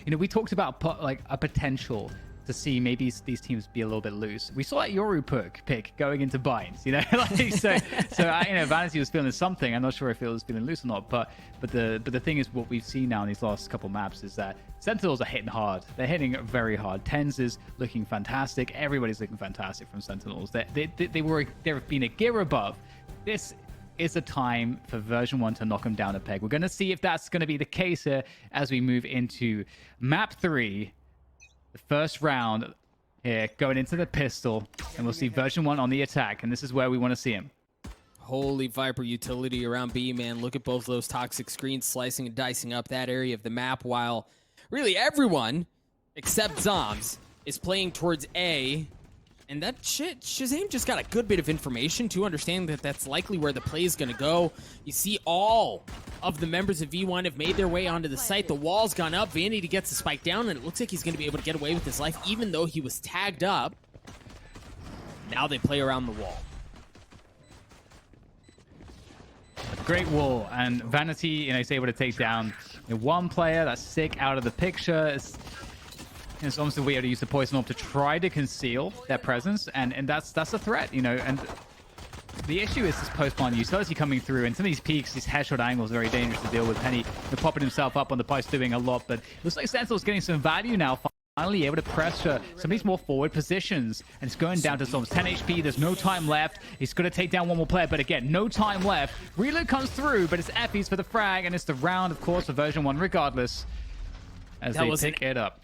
You know, we talked about like a potential to see maybe these teams be a little bit loose. We saw that Yoru pick going into binds, you know, like so you know, Vanity was feeling something. I'm not sure if it was feeling loose or not, but the thing is, what we've seen now in these last couple maps is that Sentinels are hitting hard. They're hitting very hard. TenZ is looking fantastic. Everybody's looking fantastic from Sentinels. They've been a gear above. This is a time for version 1 to knock them down a peg. We're going to see if that's going to be the case here as we move into map 3. The first round here, going into the pistol, and we'll see version 1 on the attack, and this is where we want to see him. Holy Viper utility around B, man. Look at both those toxic screens slicing and dicing up that area of the map, while really everyone except zombs is playing towards A. And that shit, ShahZaM just got a good bit of information to understand that that's likely where the play is going to go. You see all of the members of V1 have made their way onto the site. The wall's gone up. Vanity gets the spike down, and it looks like he's going to be able to get away with his life, even though he was tagged up. Now they play around the wall. Great wall, and Vanity, you know, is able to take down one player. That's sick out of the picture. It's almost a way to use the poison orb to try to conceal their presence, and that's a threat, you know. And the issue is this post-spawn utility coming through, and some of these peaks, these headshot angles, are very dangerous to deal with. Penny popping himself up on the post, doing a lot, but it looks like Sentinel's getting some value now. Finally able to pressure some of these more forward positions, and it's going down to zombs. 10 HP, there's no time left. He's going to take down one more player, but again, no time left. Reload comes through, but it's Effie's for the frag, and it's the round, of course, for version 1 regardless, as they pick it up.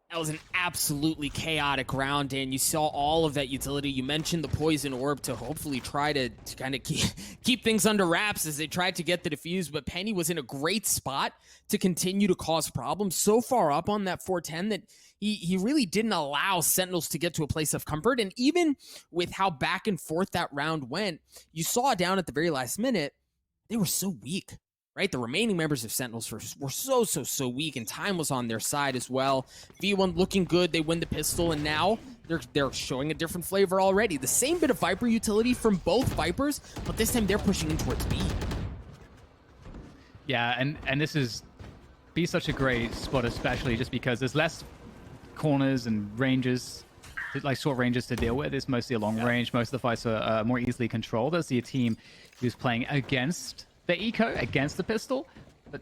That was an absolutely chaotic round, and you saw all of that utility. You mentioned the poison orb to hopefully try to kind of keep things under wraps as they tried to get the defuse, but Penny was in a great spot to continue to cause problems. So far up on that 410 that he really didn't allow Sentinels to get to a place of comfort, and even with how back and forth that round went, you saw down at the very last minute, they were so weak. Right, the remaining members of Sentinels were so weak, and time was on their side as well. V1 looking good, they win the pistol, and now they're showing a different flavor already. The same bit of Viper utility from both Vipers, but this time they're pushing in towards B. Yeah, and this is be such a great spot, especially just because there's less corners and ranges, like short ranges to deal with. It's mostly a long range. Most of the fights are more easily controlled. There's a team who's playing against the eco, against the pistol, but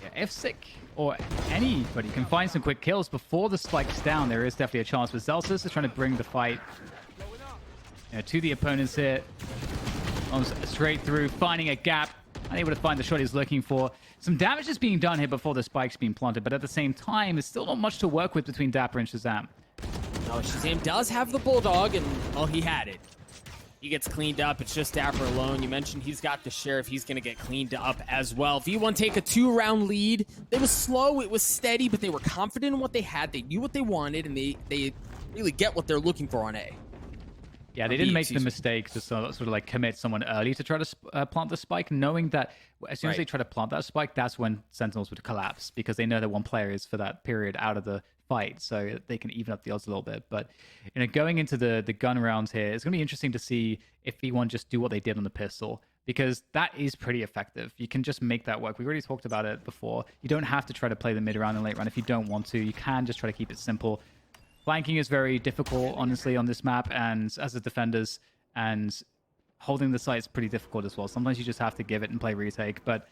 yeah, if Sick or anybody can find some quick kills before the spike's down, there is definitely a chance. But Zelsis is trying to bring the fight, you know, to the opponents here. Almost straight through, finding a gap, unable to find the shot he's looking for. Some damage is being done here before the spike's being planted, but at the same time, there's still not much to work with between dapr and ShahZaM. No, ShahZaM does have the Bulldog, and, well, he had it. He gets cleaned up. It's just dapr alone. You mentioned he's got the Sheriff. He's going to get cleaned up as well. V1 take a 2-round lead. It was slow. It was steady, but they were confident in what they had. They knew what they wanted, and they really get what they're looking for on A. Yeah, they didn't make the mistake to sort of like commit someone early to try to plant the spike, knowing that as soon as they try to plant that spike, that's when Sentinels would collapse, because they know that one player is for that period out of the fight, so they can even up the odds a little bit. But you know, going into the gun rounds here, it's going to be interesting to see if V1 just do what they did on the pistol, because that is pretty effective. You can just make that work. We already talked about it before. You don't have to try to play the mid round and late round if you don't want to. You can just try to keep it simple. Flanking is very difficult, honestly, on this map, and as a defenders, and holding the site is pretty difficult as well. Sometimes you just have to give it and play retake. But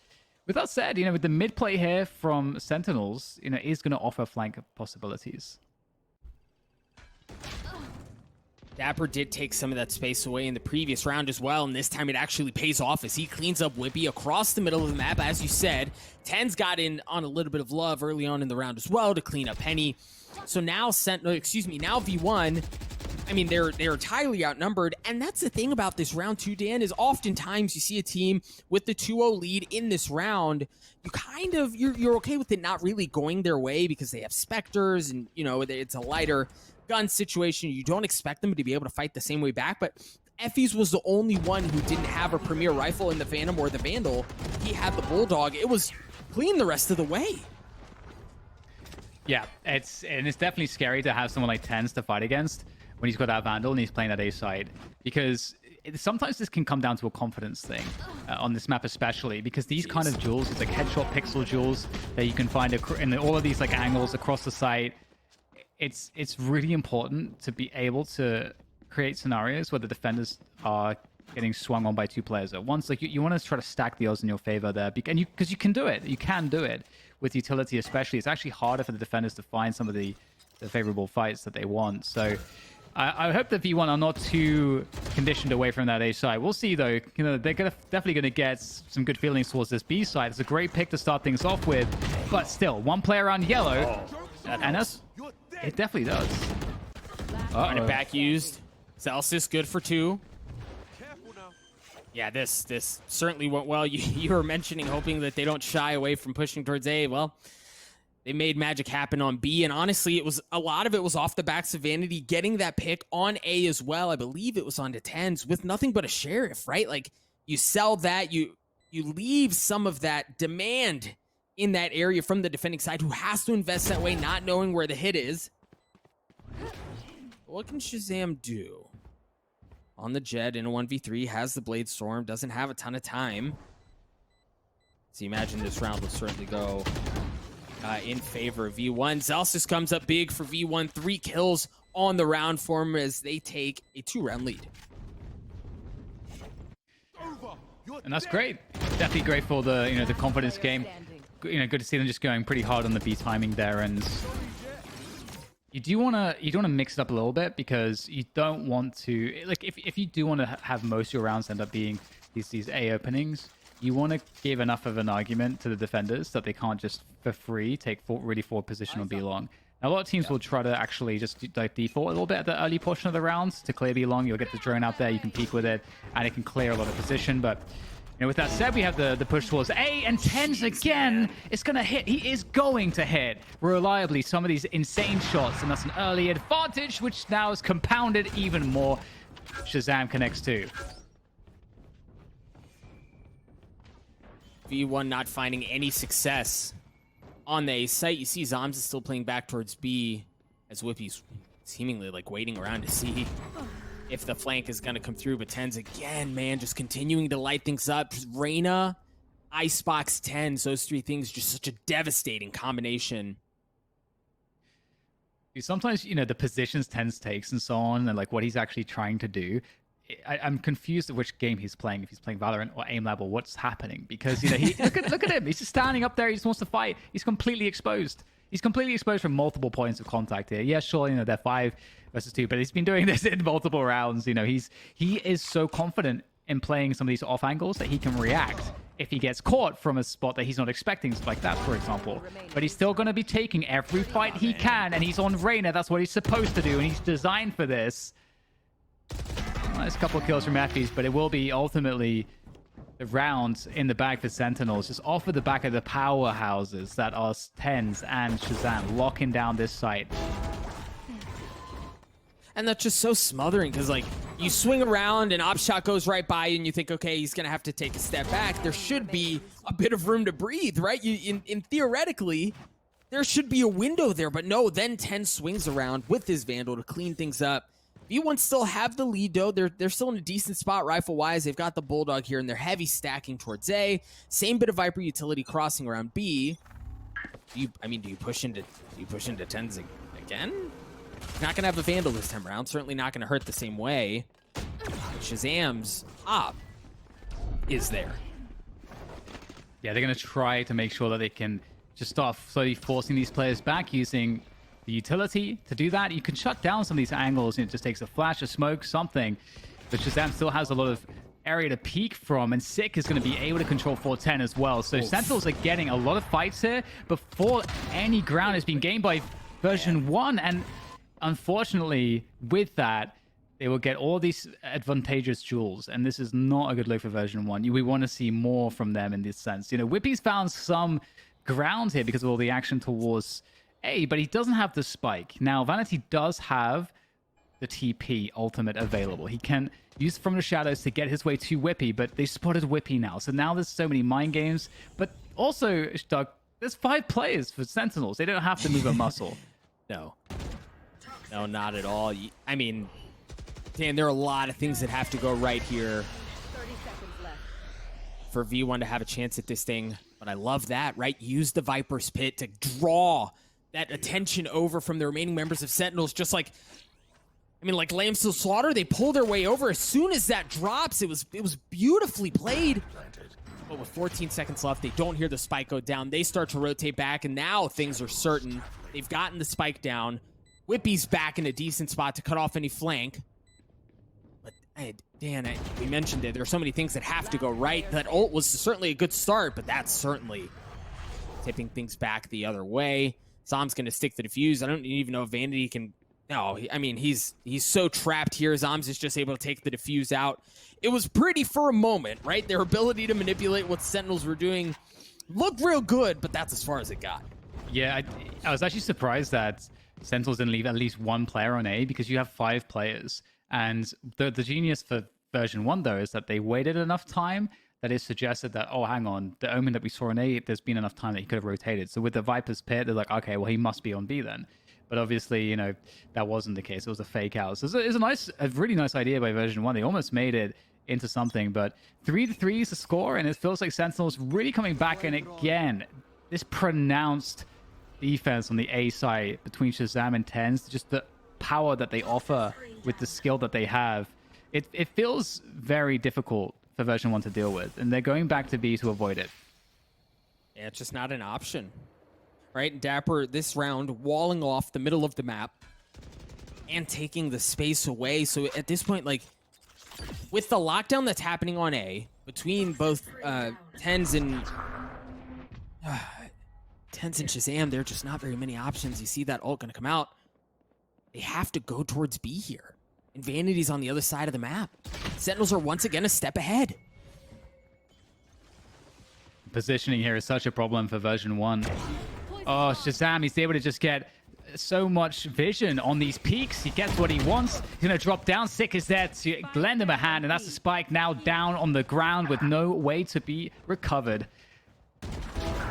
with that said, you know, with the mid play here from Sentinels, you know, is going to offer flank possibilities. dapr did take some of that space away in the previous round as well, and this time it actually pays off as he cleans up Whippy across the middle of the map. As you said, TenZ got in on a little bit of love early on in the round as well to clean up Penny. So now now V1, I mean, they're entirely outnumbered, and that's the thing about this round 2, Dan, is oftentimes you see a team with the 2-0 lead in this round, you're okay with it not really going their way because they have Spectres, and, you know, it's a lighter gun situation. You don't expect them to be able to fight the same way back, but Effie's was the only one who didn't have a premier rifle in the Phantom or the Vandal. He had the Bulldog. It was clean the rest of the way. Yeah, it's definitely scary to have someone like TenZ to fight against when he's got that Vandal and he's playing that A side, because sometimes this can come down to a confidence thing. on this map especially, because these kind of jewels, it's like headshot pixel jewels that you can find in all of these like angles across the site. It's really important to be able to create scenarios where the defenders are getting swung on by 2 players at once. Like you want to try to stack the odds in your favor there, because you can do it. You can do it with utility, especially. It's actually harder for the defenders to find some of the favorable fights that they want. So I hope that V1 are not too conditioned away from that A side. We'll see though. You know, they're definitely gonna get some good feelings towards this B side. It's a great pick to start things off with, but still, 1 player around yellow, and it definitely does. Trying to back used. Celsius good for 2. Yeah, this certainly went well. You were mentioning hoping that they don't shy away from pushing towards A. Well, they made magic happen on B, and honestly, a lot of it was off the backs of Vanity getting that pick on A as well. I believe it was on to TenZ with nothing but a sheriff, right? Like, you sell that, you leave some of that demand in that area from the defending side, who has to invest that way, not knowing where the hit is. What can ShahZaM do? On the Jet in a 1v3, has the Blade Storm, doesn't have a ton of time. So you imagine this round will certainly go in favor of V1. Celsius comes up big for V1. 3 kills on the round for him as they take a 2-round lead. And that's great. Definitely great for the the confidence game. Good to see them just going pretty hard on the B timing there, and you do want to mix it up a little bit, because you don't want to, like, if you do want to have most of your rounds end up being these A openings, you want to give enough of an argument to the defenders that they can't just for free take really forward position on B long. Now, a lot of teams will try to actually just like default a little bit at the early portion of the rounds to clear B long. You'll get the drone out there, you can peek with it, and it can clear a lot of position. But with that said, we have the push towards A, and TenZ again is going to hit. He is going to hit reliably some of these insane shots, and that's an early advantage, which now is compounded even more. ShahZaM connects too. V1 not finding any success on the A site. You see zombs is still playing back towards B, as Whippy's seemingly like waiting around to see if the flank is going to come through. But TenZ again, man, just continuing to light things up. Reyna, Icebox, TenZ, those 3 things, just such a devastating combination. Sometimes, the positions TenZ takes and so on, and like what he's actually trying to do, I'm confused at which game he's playing, if he's playing Valorant or AimLab or what's happening, because he look at him, he's just standing up there, he just wants to fight. He's completely exposed. He's completely exposed from multiple points of contact here. Yeah, sure, they're 5 versus 2, but he's been doing this in multiple rounds. He is so confident in playing some of these off angles that he can react if he gets caught from a spot that he's not expecting, like that, for example. But he's still going to be taking every fight he can, and he's on Reyna. That's what he's supposed to do, and he's designed for this. Nice couple of kills from Effys, but it will be ultimately the round in the bag for Sentinels, just off of the back of the powerhouses that are TenZ and ShahZaM locking down this site. And that's just so smothering, because like you swing around and Opshot goes right by you and you think, okay, he's gonna have to take a step back. There should be a bit of room to breathe, right? In theoretically, there should be a window there, but no, then TenZ swings around with his Vandal to clean things up. V1 still have the lead, though. They're still in a decent spot rifle-wise. They've got the Bulldog here, and they're heavy stacking towards A. Same bit of Viper utility crossing around B. Do you push into TenZ again? Not gonna have a Vandal this time around. Certainly not gonna hurt the same way. ShahZaM's op is there. Yeah, they're gonna try to make sure that they can just start slowly forcing these players back using the utility. To do that, you can shut down some of these angles. It just takes a flash, a smoke, something. But ShahZaM still has a lot of area to peek from, and Sick is going to be able to control 410 as well. So Sentinels are getting a lot of fights here before any ground has been gained by VERSION1. And unfortunately, with that, they will get all these advantageous jewels, and this is not a good look for VERSION1. We want to see more from them in this sense. Whippy's found some ground here because of all the action towards A, but he doesn't have the spike. Now, Vanity does have the TP ultimate available. He can use From the Shadows to get his way to Whippy, but they spotted Whippy now. So now there's so many mind games. But also, Doug, there's 5 players for Sentinels. They don't have to move a muscle. No, not at all. I mean, Dan, there are a lot of things that have to go right here for V1 to have a chance at this thing. But I love that, right? Use the Viper's Pit to draw that attention over from the remaining members of Sentinels. Just like, I mean, like Lambs to Slaughter, they pull their way over. As soon as that drops, it was beautifully played. But with 14 seconds left, they don't hear the spike go down. They start to rotate back, and now things are certain. They've gotten the spike down. Whippy's back in a decent spot to cut off any flank. But Dan, we mentioned it. There are so many things that have to go right. That ult was certainly a good start, but that's certainly tipping things back the other way. ZAM's going to stick the defuse. I don't even know if Vanity can... No, I mean, he's so trapped here. ZAM's is just able to take the defuse out. It was pretty for a moment, right? Their ability to manipulate what Sentinels were doing looked real good, but that's as far as it got. Yeah, I was actually surprised that Sentinels didn't leave at least one player on A, because you have 5 players. And the genius for version 1, though, is that they waited enough time that it suggested that, oh, hang on, the Omen that we saw on A, there's been enough time that he could have rotated. So with the Viper's Pit, they're like, okay, well, he must be on B then. But obviously, you know, that wasn't the case. It was a fake out. So it's a really nice idea by version 1. They almost made it into something, but 3-3 is the score, and it feels like Sentinels really coming back in again. This pronounced defense on the A side between ShahZaM and TenZ, just the power that they offer with the skill that they have, it feels very difficult for version 1 to deal with, and they're going back to B to avoid it. Yeah, it's just not an option, right? dapr this round walling off the middle of the map and taking the space away. So at this point, like, with the lockdown that's happening on A between both TenZ and ShahZaM, there are just not very many options. You see that ult gonna come out. They have to go towards B here. And Vanity's on the other side of the map. Sentinels are once again a step ahead. Positioning here is such a problem for version 1. Oh, ShahZaM, he's able to just get so much vision on these peaks. He gets what he wants. He's going to drop down. Sick is there to lend him a hand, and that's the spike now down on the ground with no way to be recovered.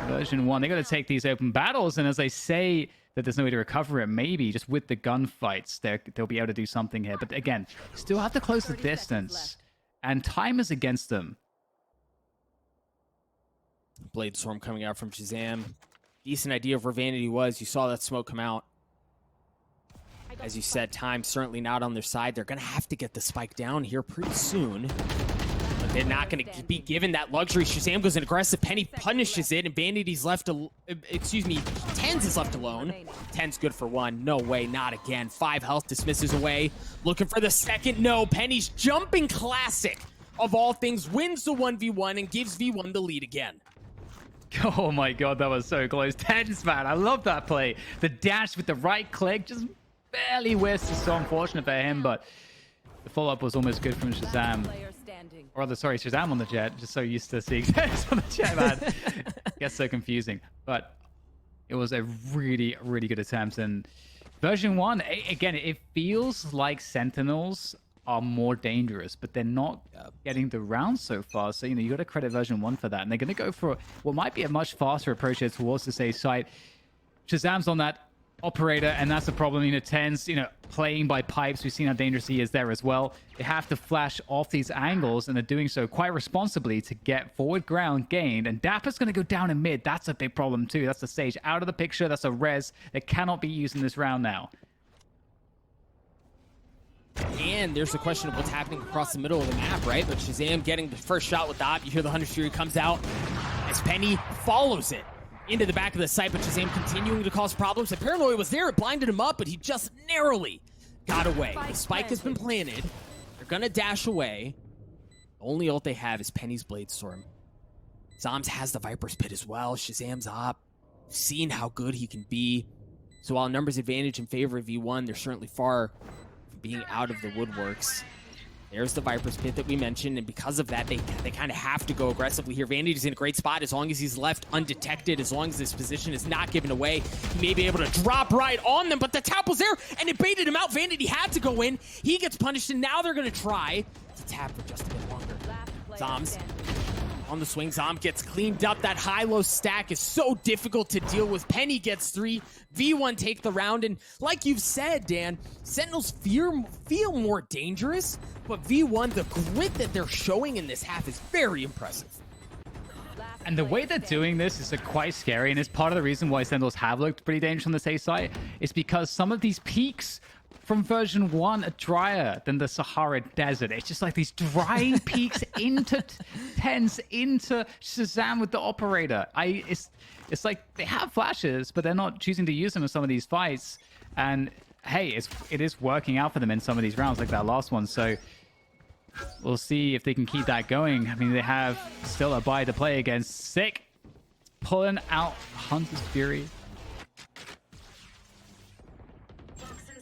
Version 1, they're going to take these open battles, and as they say that there's no way to recover it, maybe just with the gunfights, they'll be able to do something here. But again, still have to close the distance, and time is against them. Blade Storm coming out from ShahZaM. Decent idea of where Vanity was. You saw that smoke come out. As you said, time certainly not on their side. They're going to have to get the spike down here pretty soon. But they're not going to be given that luxury. ShahZaM goes in aggressive. Penny punishes it, and Vanity's left... TenZ is left alone. TenZ good for 1. No way, not again. 5 health, dismisses away. Looking for the second. No, Penny's jumping classic of all things. Wins the 1v1 and gives V1 the lead again. Oh my god, that was so close. TenZ, man, I love that play. The dash with the right click just barely whiffs. It's so unfortunate for him, but the follow-up was almost good from ShahZaM. Or rather, sorry, ShahZaM on the jet. Just so used to seeing TenZ on the jet, man. Gets so confusing. But it was a really, really good attempt. And version 1, again, it feels like Sentinels are more dangerous, but they're not getting the rounds so far. So, you know, you got to credit version 1 for that. And they're going to go for what might be a much faster approach here towards this A site. ShahZaM's on that operator, and that's the problem. You know, TenZ, you know, playing by pipes. We've seen how dangerous he is there as well. They have to flash off these angles, and they're doing so quite responsibly to get forward ground gained. And dapr's going to go down in mid. That's a big problem too. That's the stage out of the picture. That's a res that cannot be used in this round now. And there's the question of what's happening across the middle of the map, right? But ShahZaM getting the first shot with the op. You hear the Hunter's Fury comes out as Penny follows it into the back of the site, but ShahZaM continuing to cause problems. The Paranoia was there. It blinded him up, but he just narrowly got away. The spike has been planted. They're going to dash away. The only ult they have is Penny's Blade Storm. ZAMS has the Viper's Pit as well. ShahZaM's op. Seen how good he can be. So while numbers advantage in favor of V1, they're certainly far being out of the woodworks. There's the Viper's Pit that we mentioned, and because of that, they kind of have to go aggressively here. Vanity's in a great spot as long as he's left undetected, as long as his position is not given away. He may be able to drop right on them, but the tap was there, and it baited him out. Vanity had to go in. He gets punished, and now they're going to try to tap for just a bit longer. ZAMS on the swing. ZAM gets cleaned up. That high-low stack is so difficult to deal with. Penny gets 3. V1 take the round, and like you've said, Dan, Sentinels feel more dangerous, but V1, the grit that they're showing in this half is very impressive. And the way they're doing this is quite scary, and it's part of the reason why Sentinels have looked pretty dangerous on this A site. Is because some of these peaks from version 1 are drier than the Sahara Desert. It's just like these drying peaks into TenZ, into ShahZaM with the operator. It's like they have flashes, but they're not choosing to use them in some of these fights. And hey, it is working out for them in some of these rounds, like that last one. So we'll see if they can keep that going. I mean, they have still a buy to play against. Sick. Pulling out Hunter's Fury.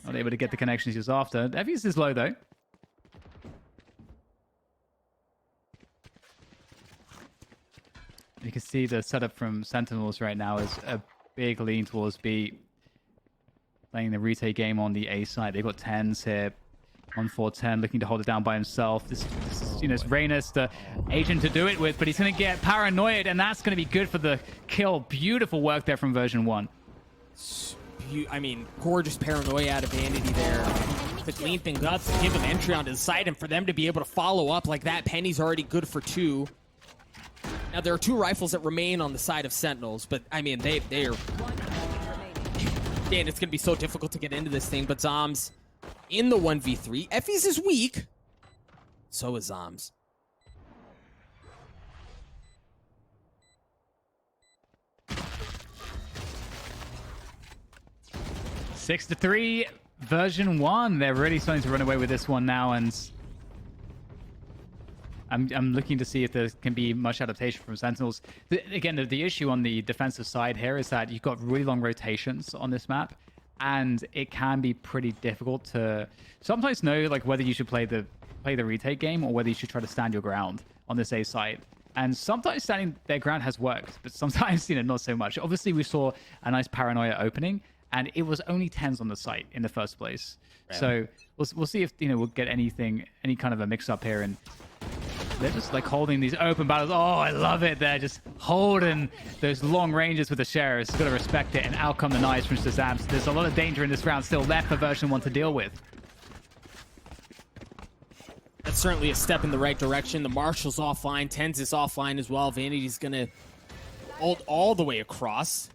Not able to get the connections he was after. Evies is low, though. You can see the setup from Sentinels right now is a big lean towards B. Playing the retake game on the A side. They've got TenZ here. 1-4-10, looking to hold it down by himself. This is, you know, it's Reynos, the agent to do it with, but he's going to get paranoid, and that's going to be good for the kill. Beautiful work there from version 1. I mean, gorgeous paranoia out of Vanity there. The clean thing up to give them entry onto the site, and for them to be able to follow up like that, Penny's already good for 2. Now, there are 2 rifles that remain on the side of Sentinels, but, I mean, they are... Man, it's going to be so difficult to get into this thing, but zombs in the 1v3. Effie's is weak. So is zombs. 6-3, version 1. They're really starting to run away with this one now, and I'm looking to see if there can be much adaptation from Sentinels. Again, the issue on the defensive side here is that you've got really long rotations on this map, and it can be pretty difficult to sometimes know like whether you should play the retake game or whether you should try to stand your ground on this A site. And sometimes standing their ground has worked, but sometimes, you know, not so much. Obviously, we saw a nice paranoia opening, and it was only TenZ on the site in the first place. Right. So we'll see if, you know, we'll get any kind of a mix-up here. And they're just like holding these open battles. Oh, I love it. They're just holding those long ranges with the sheriffs. Got to respect it. And out come the knives from ShahZaM. So there's a lot of danger in this round still left for version 1 to deal with. That's certainly a step in the right direction. The Marshal's offline. TenZ is offline as well. Vanity's going to ult all the way across.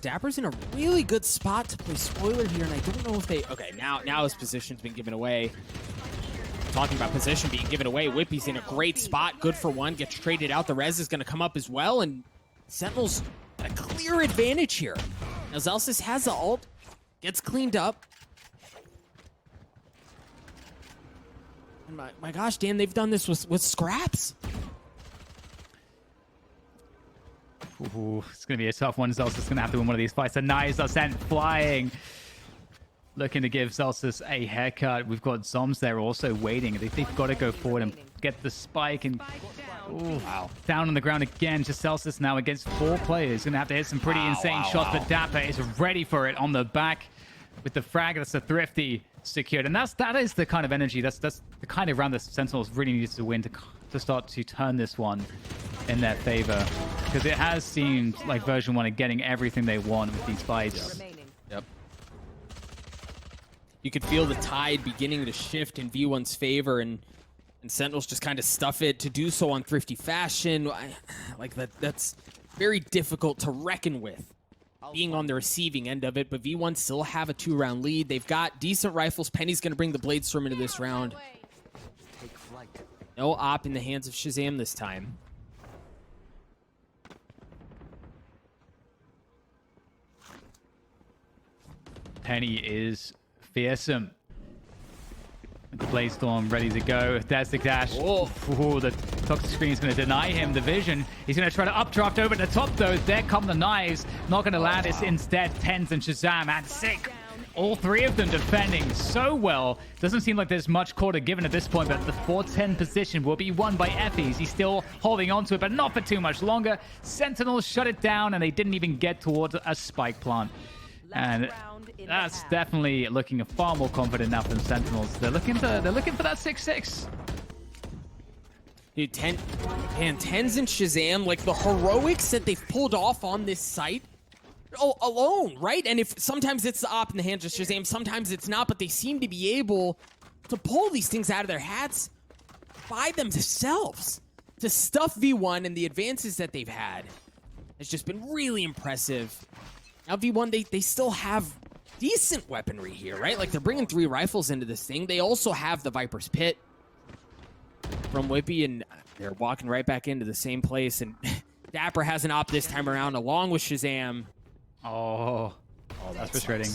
Dapr's in a really good spot to play spoiler here, and I don't know if they... Okay, now his position's been given away. Talking about position being given away, Whippy's in a great spot. Good for 1. Gets traded out. The res is going to come up as well, and Sentinels got a clear advantage here. Now, Zelsis has the ult. Gets cleaned up. And my gosh, Dan, they've done this with scraps. Ooh, it's going to be a tough one. Zelsis is going to have to win one of these fights. The knives are sent flying. Looking to give Zelsis a haircut. We've got zombs there also waiting. They've got to go forward and get the spike. And ooh, wow. Down on the ground again. Just Zelsis now against 4 players. Going to have to hit some pretty insane shots. But dapr is ready for it on the back with the frag. That's a thrifty secured. And that is the kind of energy. That's the kind of round that Sentinels really needs to win to start to turn this one in their favor. Because it has seemed like version 1 are getting everything they want with these fights. Yep. You could feel the tide beginning to shift in V1's favor, and Sentinels just kind of stuff it to do so on thrifty fashion. Like that's very difficult to reckon with, being on the receiving end of it. But V1 still have a 2-round lead. They've got decent rifles. Penny's going to bring the Bladestorm into this round. No op in the hands of ShahZaM this time. Penny is fearsome. The Bladestorm ready to go. There's the dash. Ooh, the toxic screen is going to deny him the vision. He's going to try to updraft over the top though. There come the knives. Not going to land. It's instead TenZ and ShahZaM, and sick. All 3 of them defending so well. Doesn't seem like there's much quarter given at this point, but the 4-10 position will be won by Effies. He's still holding on to it, but not for too much longer. Sentinels shut it down, and they didn't even get towards a spike plant. And that's definitely looking far more confident now from Sentinels. They're looking for that 6-6. Dude, TenZ and ShahZaM, like the heroics that they've pulled off on this site alone, right? And if sometimes it's the op in the hands of ShahZaM, sometimes it's not, but they seem to be able to pull these things out of their hats by themselves. to stuff V1 and the advances that they've had has just been really impressive. Now V1, they still have decent weaponry here, right? Like, they're bringing 3 rifles into this thing. They also have the Viper's Pit from Whippy, and they're walking right back into the same place. And dapr has an op this time around, along with ShahZaM. Oh, that's frustrating.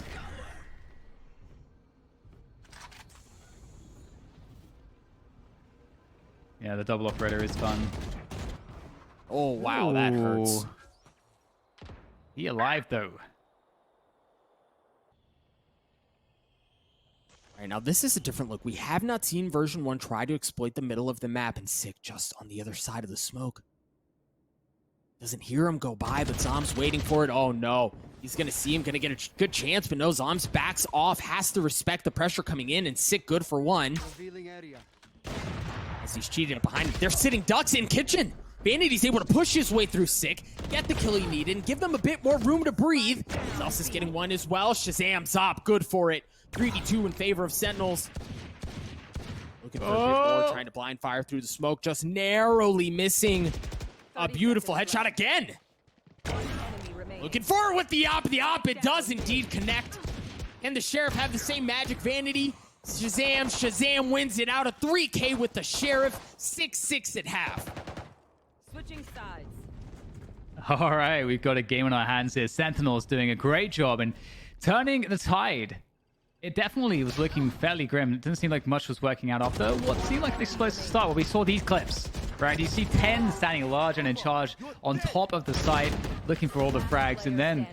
Yeah, the double operator is fun. Oh, wow, that hurts. He alive, though. All right, now this is a different look. We have not seen version 1 try to exploit the middle of the map, and Sick just on the other side of the smoke. Doesn't hear him go by, but Zom's waiting for it. Oh, no. He's going to see him, going to get a good chance, but no, Zom's backs off, has to respect the pressure coming in, and Sick good for 1. As he's cheating up behind him. They're sitting ducks in kitchen. Vanity's able to push his way through Sick, get the kill he needed, and give them a bit more room to breathe. Zelsus is getting 1 as well. ShahZaM's up, good for it. 3v2 in favor of Sentinels. Looking for a bit more, trying to blind fire through the smoke, just narrowly missing. A beautiful headshot again. Looking forward with the op. The op, it does indeed connect. Can the Sheriff have the same magic? Vanity, ShahZaM wins it out of 3K with the Sheriff. 6-6 at half. Switching sides. All right, we've got a game on our hands here. Sentinels doing a great job and turning the tide. It definitely was looking fairly grim. It didn't seem like much was working out after what seemed like an explosive start where we saw these clips. Right, you see TenZ standing large and in charge on top of the site, looking for all the frags, and then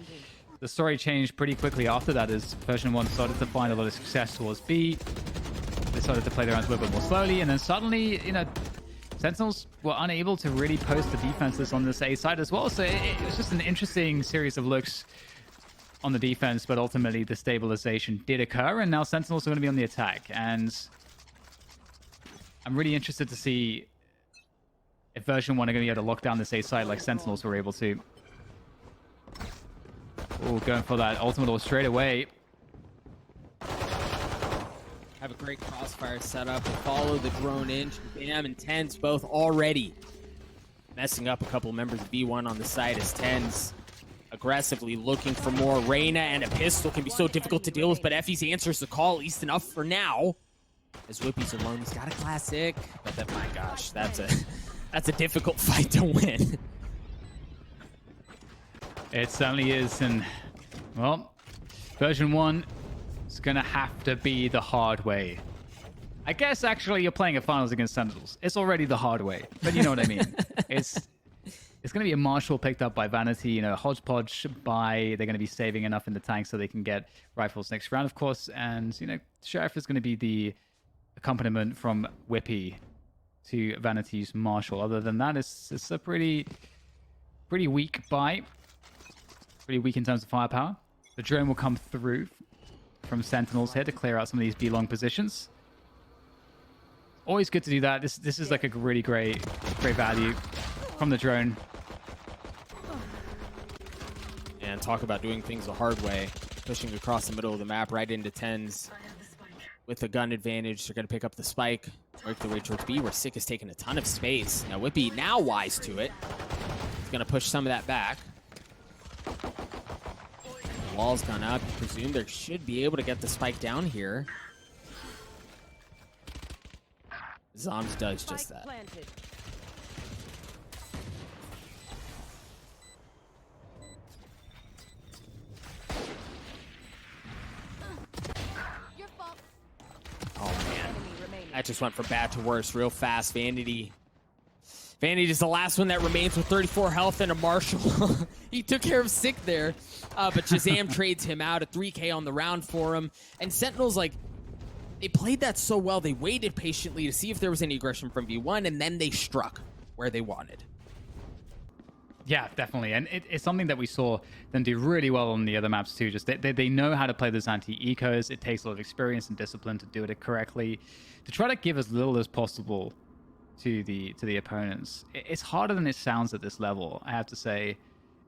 the story changed pretty quickly after that as version 1 started to find a lot of success towards B. They started to play their rounds a little bit more slowly, and then suddenly, you know, Sentinels were unable to really post the defenses on this A side as well, so it was just an interesting series of looks on the defense, but ultimately the stabilization did occur, and now Sentinels are going to be on the attack, and I'm really interested to see if version 1 are going to be able to lock down this A side like Sentinels were able to. Oh, going for that ultimate or straight away. Have a great crossfire setup. Follow the drone in. Bam and TenZ both already messing up a couple members of V1 on the side as TenZ aggressively looking for more. Reyna and a pistol can be so difficult to deal with, but Effie's answers the call, at least enough for now. As Whippy's alone, he's got a classic, but that, my gosh, that's a difficult fight to win. It certainly is, and well, version 1 is gonna have to be the hard way. I guess actually you're playing a finals against Sentinels. It's already the hard way, but you know what I mean. It's going to be a Marshall picked up by Vanity, you know, hodgepodge by, they're going to be saving enough in the tank so they can get rifles next round, of course. And, you know, Sheriff is going to be the accompaniment from Whippy to Vanity's Marshall. Other than that, it's a pretty weak buy. Pretty weak in terms of firepower. The drone will come through from Sentinels here to clear out some of these B-long positions. Always good to do that. This is like a really great value from the drone. And talk about doing things the hard way. Pushing across the middle of the map right into TenZ. With the gun advantage, they're going to pick up the spike. Work their way towards B, where Sick has taken a ton of space. Now Whippy, now wise to it. He's going to push some of that back. The wall's gone up. I presume they should be able to get the spike down here. Zombs does just that. Oh man, that just went from bad to worse real fast. Vanity is the last one that remains with 34 health and a Marshall. He took care of Sick there, but ShahZaM trades him out at 3K on the round for him. And Sentinels, like, they played that so well. They waited patiently to see if there was any aggression from V1, and then they struck where they wanted. Yeah, definitely. And it's something that we saw them do really well on the other maps too. Just they know how to play those anti-ecos. It takes a lot of experience and discipline to do it correctly, to try to give as little as possible to the opponents. It's harder than it sounds at this level, I have to say.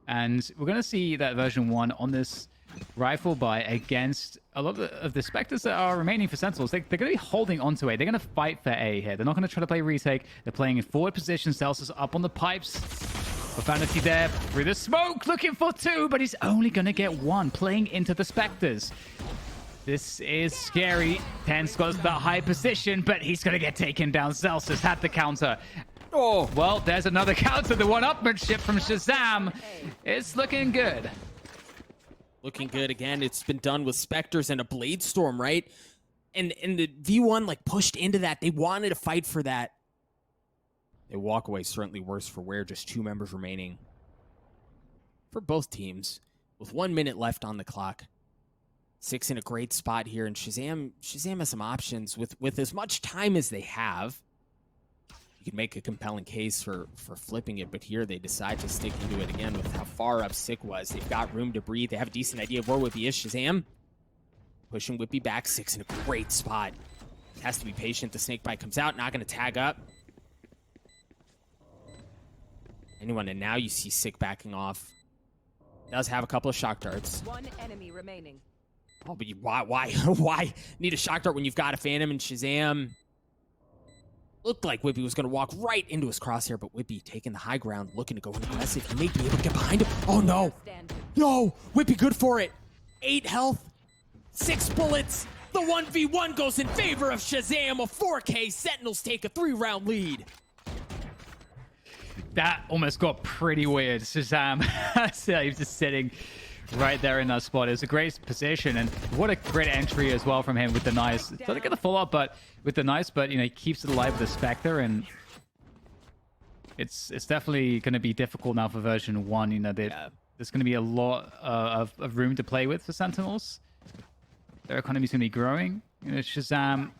And we're going to see that version 1 on this rifle buy against a lot of the Spectres that are remaining for Sentinels. They're going to be holding onto A. They're going to fight for A here. They're not going to try to play retake. They're playing in forward position. Celsius up on the pipes. Profanity there through the smoke, looking for 2, but he's only going to get 1, playing into the Spectres. This is scary. TenZ got that high position, but he's going to get taken down. Celsius had the counter. Oh, well, there's another counter. The one-upmanship from ShahZaM. It's looking good. Looking good again. It's been done with Spectres and a Blade Storm, right? And the V1 like pushed into that. They wanted to fight for that. They walk away certainly worse for wear. Just 2 members remaining for both teams with 1 minute left on the clock. 6 in a great spot here, and ShahZaM has some options with as much time as they have. You could make a compelling case for flipping it, but here they decide to stick into it again with how far up Sick was. They've got room to breathe. They have a decent idea of where Whippy is. ShahZaM pushing Whippy back. 6 in a great spot. Has to be patient. The snake bite comes out. Not going to tag up anyone, and now you see Sick backing off. Does have a couple of shock darts. 1 enemy remaining. Oh, but why need a shock dart when you've got a Phantom? And ShahZaM looked like Whippy was going to walk right into his crosshair, but Whippy taking the high ground, looking to go aggressive. He may be able to get behind him. Oh, no. No. Whippy good for it. 8 health, 6 bullets. The 1v1 goes in favor of ShahZaM. A 4K. Sentinels take a 3-round lead. That almost got pretty weird. ShahZaM, so he was just sitting right there in that spot. It's a great position, and what a great entry as well from him with the nice. Doesn't get the full up, but with the nice, but you know, he keeps it alive with the Spectre, and it's definitely going to be difficult now for version 1. You know, there's going to be a lot of room to play with for Sentinels. Their economy's going to be growing. You know, ShahZaM,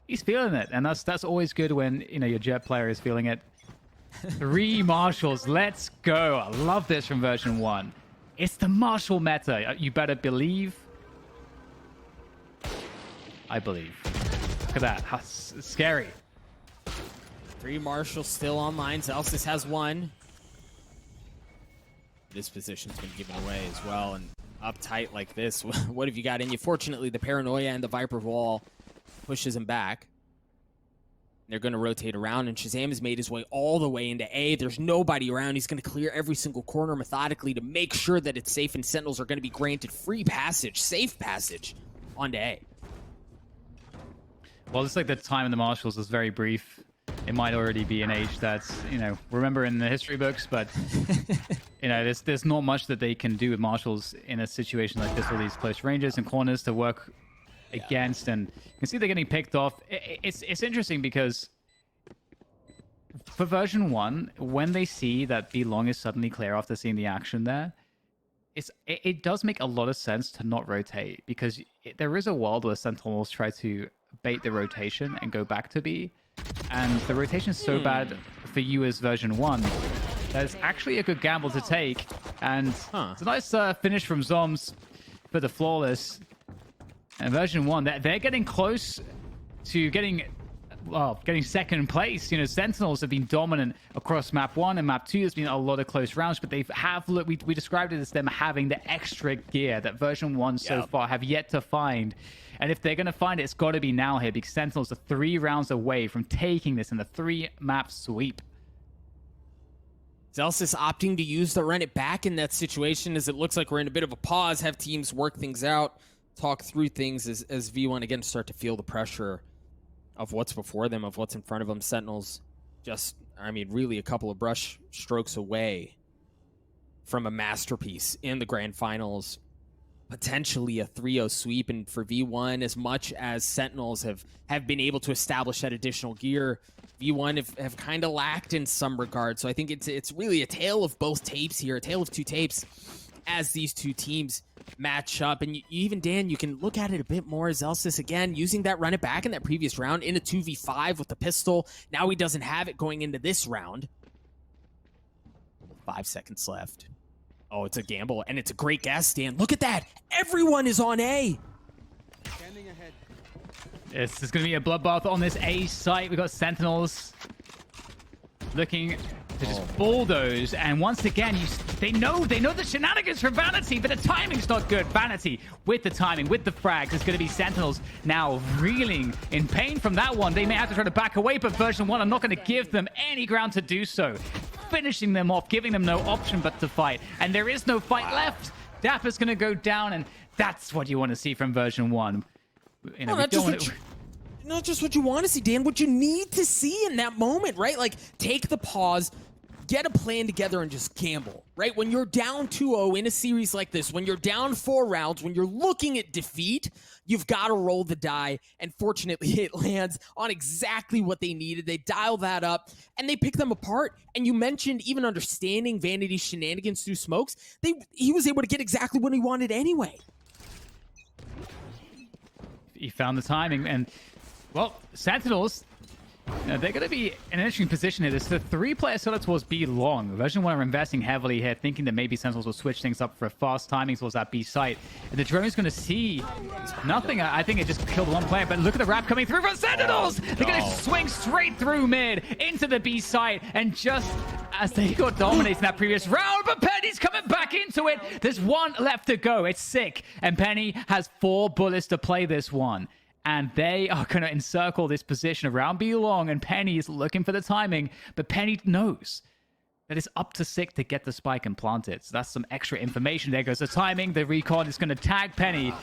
he's feeling it, and that's always good when you know your Jet player is feeling it. 3 marshals, let's go. I love this from version 1. It's the marshal meta. You better believe. I believe. Look at that. How scary. 3 marshals still online. Celsius has 1. This position's been given away as well, and uptight like this. What have you got in you? Fortunately, the paranoia and the Viper wall pushes him back. They're going to rotate around, and ShahZaM has made his way all the way into A. There's nobody around. He's going to clear every single corner methodically to make sure that it's safe, and Sentinels are going to be granted free passage, safe passage, onto A. Well, it's like the time in the marshals is very brief. It might already be an age that's, you know, remember in the history books, but, you know, there's not much that they can do with marshals in a situation like this with these close ranges and corners to work against, and you can see they're getting picked off. It's interesting because for version 1, when they see that B long is suddenly clear after seeing the action there, it does make a lot of sense to not rotate, because there is a world where Sentinels try to bait the rotation and go back to B, and the rotation is so bad for you as version 1 that it's actually a good gamble to take, and it's a nice finish from zombs for the flawless. And version 1, they're getting close to getting second place. You know, Sentinels have been dominant across map 1 and map 2. There's been a lot of close rounds, but we described it as them having the extra gear that version 1 so far have yet to find. And if they're going to find it, it's got to be now here, because Sentinels are 3 rounds away from taking this in the 3-map sweep. Celsius opting to use the run it back in that situation, as it looks like we're in a bit of a pause, have teams work things out, talk through things as V1 again start to feel the pressure of what's before them, of what's in front of them. Sentinels just, I mean, really a couple of brush strokes away from a masterpiece in the grand finals, potentially a 3-0 sweep. And for V1, as much as Sentinels have been able to establish that additional gear, V1 have kind of lacked in some regard. So I think it's really a tale of both tapes here, a tale of 2 tapes as these 2 teams match up. And even, Dan, you can look at it a bit more. Celsius, again, using that run it back in that previous round in a 2v5 with the pistol. Now he doesn't have it going into this round. 5 seconds left. Oh, it's a gamble, and it's a great guess, Dan. Look at that. Everyone is on A. Standing ahead. This is going to be a bloodbath on this A site. We've got Sentinels looking to just bulldoze. And once again, they know the shenanigans from Vanity, but the timing's not good. Vanity with the timing, with the frags, it's going to be Sentinels now reeling in pain from that one. They may have to try to back away, but VERSION1 are not going to give them any ground to do so. Finishing them off, giving them no option but to fight. And there is no fight left. dapr's going to go down, and that's what you want to see from VERSION1. You know, not just what you want to see, Dan, what you need to see in that moment, right? Like, take the pause, get a plan together, and just gamble, right? When you're down 2-0 in a series like this, when you're down 4 rounds, when you're looking at defeat, you've got to roll the die, and fortunately, it lands on exactly what they needed. They dial that up, and they pick them apart. And you mentioned even understanding Vanity's shenanigans through smokes. He was able to get exactly what he wanted anyway. He found the timing, and well, Sentinels, they're going to be in an interesting position here. This is a 3-player setup towards B long. VERSION1 are investing heavily here, thinking that maybe Sentinels will switch things up for a fast timing towards that B site. And the drone is going to see nothing. I think it just killed one player, but look at the wrap coming through from Sentinels! They're going to swing straight through mid into the B site, and just as they got dominated in that previous round, but Penny's coming back into it. There's 1 left to go. It's sick. And Penny has 4 bullets to play this one. And they are going to encircle this position around B long, and Penny is looking for the timing, but Penny knows that it's up to Sick to get the spike and plant it. So that's some extra information. There goes the timing. The recon is going to tag Penny.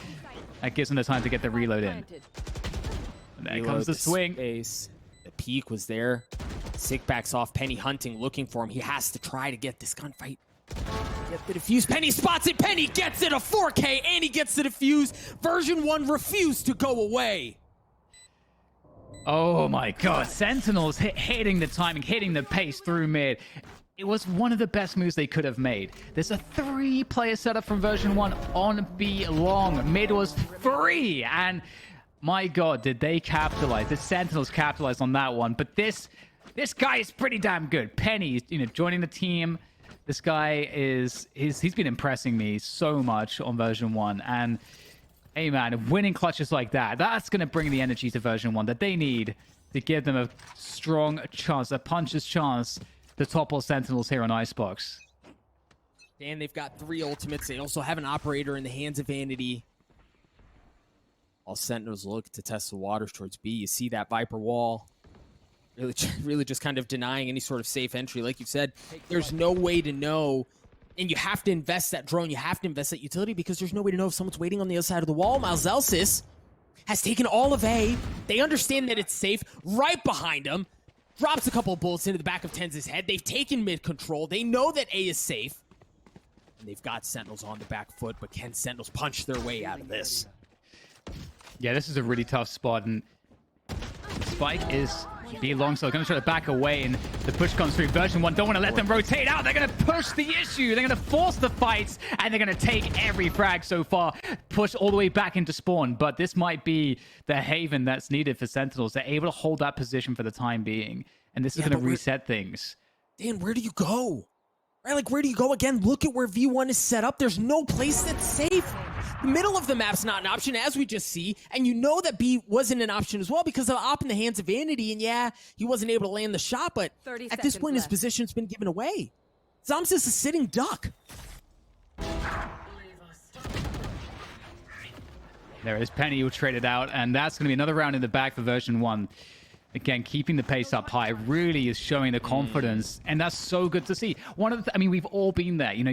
That gives him the time to get the reload in. And there comes the swing. Space. The peak was there. Sick backs off. Penny hunting, looking for him. He has to try to get this gunfight. Get the defuse. Penny spots it. Penny gets it. A 4K, and he gets the defuse. VERSION1 refused to go away. Oh my god. Sentinels hitting the timing, hitting the pace through mid. It was one of the best moves they could have made. There's a 3-player setup from VERSION1 on B long. Mid was free, and my god, did they capitalize. The Sentinels capitalized on that one. But this guy is pretty damn good. Penny, joining the team. This guy he's been impressing me so much on VERSION1. And hey man, winning clutches like that's going to bring the energy to VERSION1 that they need to give them a strong chance, a puncher's chance to topple Sentinels here on Icebox. And they've got 3 ultimates. They also have an operator in the hands of Vanity. All Sentinels look to test the waters towards B. You see that Viper wall. Really just kind of denying any sort of safe entry. Like you said, there's no way to know. And you have to invest that drone. You have to invest that utility because there's no way to know if someone's waiting on the other side of the wall. Malzelsis has taken all of A. They understand that it's safe. Right behind him. Drops a couple of bullets into the back of TenZ's head. They've taken mid control. They know that A is safe. And they've got Sentinels on the back foot. But can Sentinels punch their way out of this? Yeah, this is a really tough spot. And Spike is B long, so they're going to try to back away, and the push comes through. VERSION1 don't want to let them rotate out. They're going to push the issue. They're going to force the fights, and they're going to take every frag so far, push all the way back into spawn. But this might be the haven that's needed for Sentinels. They're able to hold that position for the time being, and this is going to reset things. Dan, where do you go? Right, like, where do you go again? Look at where V1 is set up. There's no place that's safe. The middle of the map's not an option, as we just see. And you know that B wasn't an option as well because of op in the hands of Vanity. And yeah, he wasn't able to land the shot, but at this point, his position's been given away. zombs is a sitting duck. There is Penny who traded out, and that's going to be another round in the back for VERSION1. Again, keeping the pace up high really is showing the confidence, and that's so good to see. We've all been there. You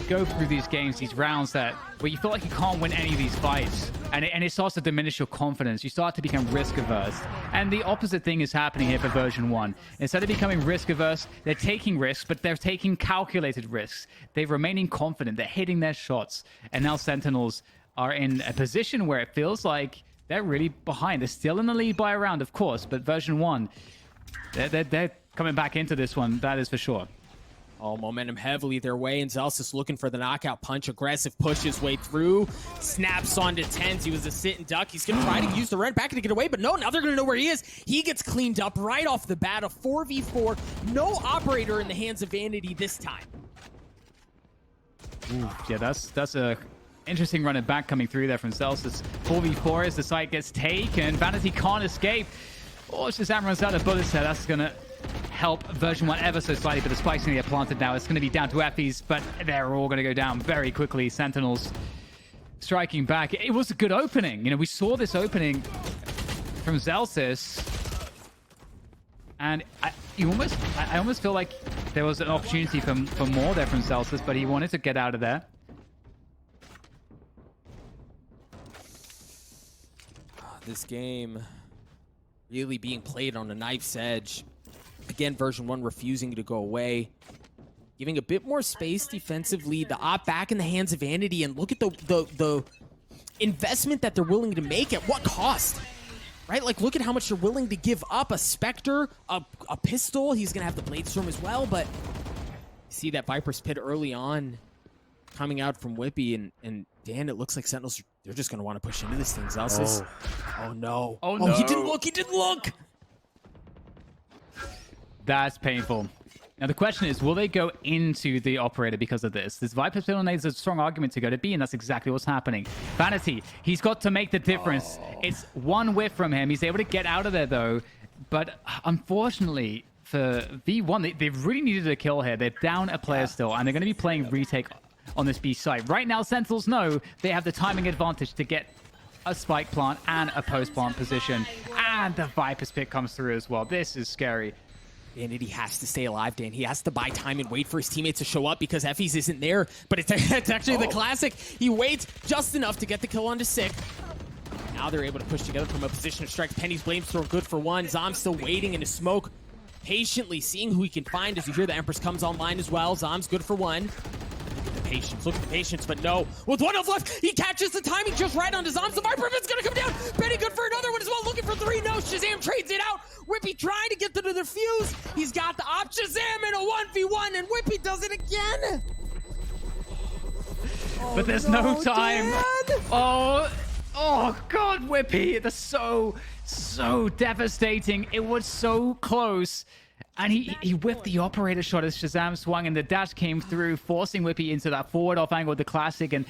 go through these games, these rounds where you feel like you can't win any of these fights, and it starts to diminish your confidence. You start to become risk averse, and the opposite thing is happening here for VERSION1. Instead of becoming risk averse, they're taking risks, but they're taking calculated risks. They're remaining confident. They're hitting their shots, and now Sentinels are in a position where it feels like they're really behind. They're still in the lead by a round, of course, but VERSION1, they're coming back into this one, that is for sure. Oh, momentum heavily their way, and Zelsis looking for the knockout punch. Aggressive push his way through. Snaps onto TenZ. He was a sit and duck. He's going to try to use the rent back to get away, but no, now they're going to know where he is. He gets cleaned up right off the bat. A 4v4. No operator in the hands of Vanity this time. Ooh, yeah, that's a interesting running back coming through there from Zelsis. 4v4 as the site gets taken. Vanity can't escape. Oh, ShahZaM runs out of bullets there. That's going to help version 1 ever so slightly, but the spike's going to get planted now. It's going to be down to Effys, but they're all going to go down very quickly. Sentinels striking back. It was a good opening. You know, we saw this opening from Zelsis, and I almost feel like there was an opportunity for more there from Zelsis, but he wanted to get out of there. This game really being played on a knife's edge. Again, version 1 refusing to go away, giving a bit more space defensively. The op back in the hands of Vanity, and look at the investment that they're willing to make. At what cost? Right? Like, look at how much they're willing to give up. A Spectre, a pistol. He's going to have the Bladestorm as well, but see that Viper's Pit early on coming out from Whippy, and Dan, it looks like Sentinels, they're just going to want to push into this thing. Zelsis. Oh, no. Oh, no. Oh, he didn't look. He didn't look. That's painful. Now, the question is, will they go into the operator because of this? This Viper's Pit is a strong argument to go to B, and that's exactly what's happening. Vanity, he's got to make the difference. It's one whiff from him. He's able to get out of there, though. But unfortunately, for V1, they really needed a kill here. They're down a player still, and they're going to be playing retake on this B side. Right now, Sentinels know they have the timing advantage to get a spike plant and a post plant position. And the Viper's Pit comes through as well. This is scary. Vanity has to stay alive, Dan. He has to buy time and wait for his teammates to show up because Effys isn't there. But it's actually the classic. He waits just enough to get the kill onto Sick. Now they're able to push together from a position of strike. Penny's Blamestorm good for one. ZaM still waiting in the smoke, patiently seeing who he can find as you hear the Empress comes online as well. ZaM's good for one. Look at the patience, but no. With 1 health left, he catches the timing just right onto ZaM. The Viper Pit's gonna come down. Penny good for another one as well. Looking for 3. No, ShahZaM trades it out. Whippy trying to get to the defuse. He's got the op. ShahZaM in a 1v1, and Whippy does it again. But there's no time. Dan. Oh God, Whippy. That's so devastating. It was so close. And he whipped the operator shot as ShahZaM swung, and the dash came through, forcing Whippy into that forward off angle with the classic, and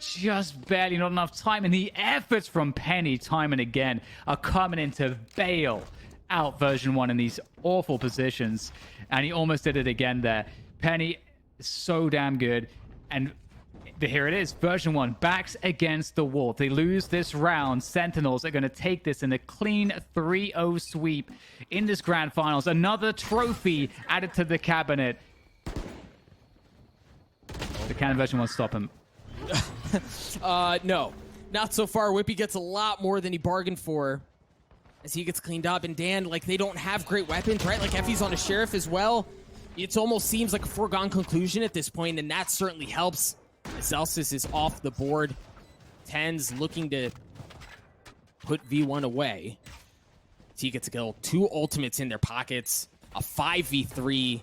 just barely not enough time. And the efforts from Penny time and again are coming in to bail out version 1 in these awful positions. And he almost did it again there. Penny is so damn good. And here it is, version 1 backs against the wall. They lose this round. Sentinels are going to take this in a clean 3-0 sweep in this grand finals. Another trophy added to the cabinet. The can version 1 stop him. No, not so far. Whippy gets a lot more than he bargained for as he gets cleaned up. And Dan, like, they don't have great weapons, right? Like, Effy's on a Sheriff as well. It almost seems like a foregone conclusion at this point, and that certainly helps. Zelsis is off the board. TenZ looking to put V1 away. He gets a kill. 2 ultimates in their pockets. A 5v3.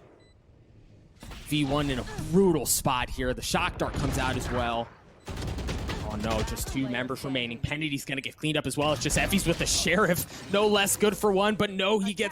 V1 in a brutal spot here. The shock dart comes out as well. Oh no, just 2 members remaining. Penalty's gonna get cleaned up as well. It's just Effys with the Sheriff. No less good for one, but no, he gets